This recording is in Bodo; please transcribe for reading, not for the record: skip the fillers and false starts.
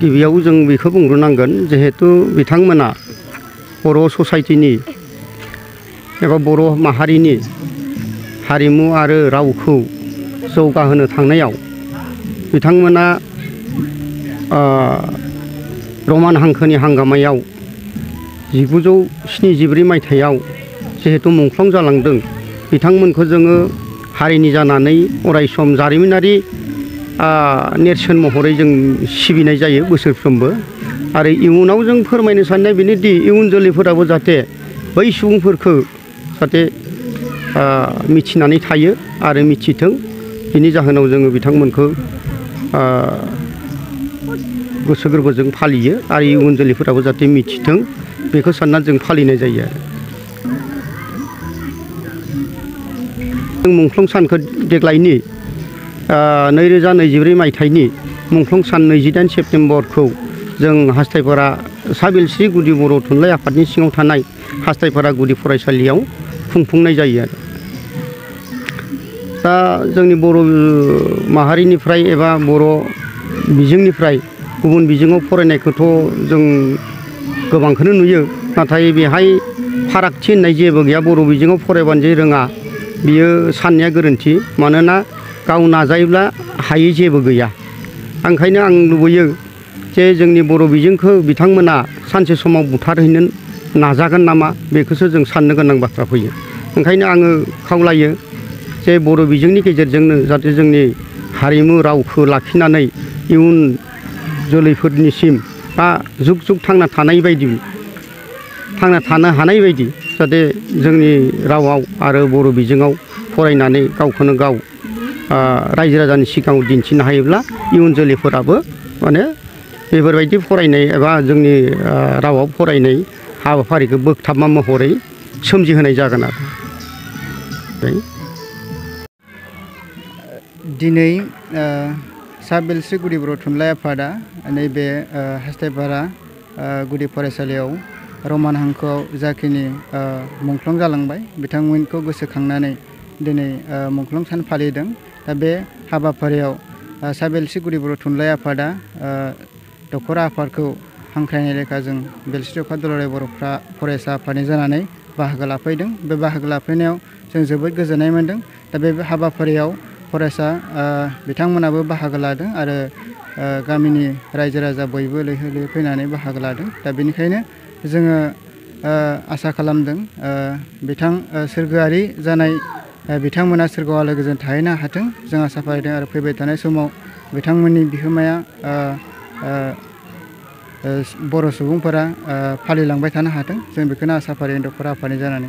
गिबियाव जों बेखौ बुंग्रोनांगोन जिहेतु बिथांमोना बर' ससाइटिनि एबा बर' माहारिनि हारिमु आरो रावखौ जौगाहोनो थांनायाव बिथांमोना रमान हांखोनि हांगामायाव 1974 मायथाइयाव जिहेतु मुंख्लं जालांदों बिथांमोनखौ जोङो हारिनि जानानै अरायसम जारिमिनारि नेरसोन महरै जों सिबिनाय जायो बोसोरफ्रोमबो आरो इयुनाव जों फोरमायनो साननाय बेनोदि इयुन जोलैफोराबो जाहाथे बै सुबुंफोरखौ जाहाथे मिथिनानै थायो आरो मिथिथों बिनि जाहोनाव जोङो बिथांमोनखौ गोसो गोरबोजों फालियो आरो इयुन जोलैफोराबो जाहाथे मिथिथों बेखौ सानना जों फालिनाय जायो आरो जों मुंख्लं सानखौ देग्लायनि 2024 मायथाइनि मुंख्लं सान 28 सेप्तेम्बरखौ जों हास्थायपारा साबिलस्रि गुदि बर' थुनलाइ आफादनि सिङाव थानाय हास्थायपारा गुदि फरायसालियाव खुंफुंनाय जायो आरो दा जोंनि बर' माहारिनिफ्राय एबा बर' बिजोंनिफ्राय गुबुन बिजोङाव फरायनायखौथ' जों गोबांखौनो नुयो नाथाय बेहाय फारागथि होननाय जेबो गैया बर' बिजोङाव फरायबानो जे रोङा बियो साननाया गोरोन्थि मानोना गाव नाजायोब्ला हायै जेबो गैया ओंखायनो आं लुबैयो जे जोंनि बर' बिजोंखौ बिथांमोना सानसे समाव बुथारहैनो नाजागोन नामा बेखौसो जों साननो गोनां बाथ्रा फैयो ओंखायनो आङो खावलायो जे बर' बिजोंनि गेजेरजोंनो जाहाथे जोंनि हारिमु रावखौ लाखिनानै इयुन जोलैफोरनिसिम बा जुग जुग थांना थानो हानाय बायदि जाहाथे जोंनि रावाव आरो बर' बिजोङाव फरायनानै गावखौनो गाव रायजो राजानि सिगाङाव दिन्थिनो हायोब्ला इयुन जोलैफोराबो माने बेफोरबायदि फरायनाय एबा जोंनि रावाव फरायनाय हाबाफारिखौ बोगथाबमा महरै सोमजिहोनाय जागोन आरो दिनै साबिलस्रि गुदि बर' थुनलाइ आफादा नैबे हास्थायपारा गुदि फरायसालियाव रमान हांखोआव जाखिनि मुंख्लं जालांबाय बिथांमोनखौ गोसोखांनानै दिनै मुंख्लं सान फालिदों दा बे हाबाफारियाव साबिलस्रि गुदि बर' थुनलाइ आफादा दखरा आफादखौ हांख्रायनाय लेखा जों बेलस्रि अखा दुलाराय बर' फरायसा आफादनि जानानै बाहागो लाफैदों बे बाहागो लाफैनायाव जों जोबोद गोजोननाय मोन्दों दा बे हाबाफारियाव फरायसा बिथांमोनाबो बाहागो लादों आरो गामिनि रायजो राजा बयबो लैहोर लैहोर फैनानै बाहागो लादों दा बेनिखायनो जोङो आसा खालामदों सोरगोआरि जानाय बिथांमोना सोरगोआव आलो गोजोन थाहैनो हाथों जों आसा फारिदों आरो फैबाय थानाय समाव बिथांमोननि बिहोमाया बर' सुबुंफोरा फालिलांबाय थानो हाथों जों बेखौनो आसा फारिदों दखरा आफादनि जानानै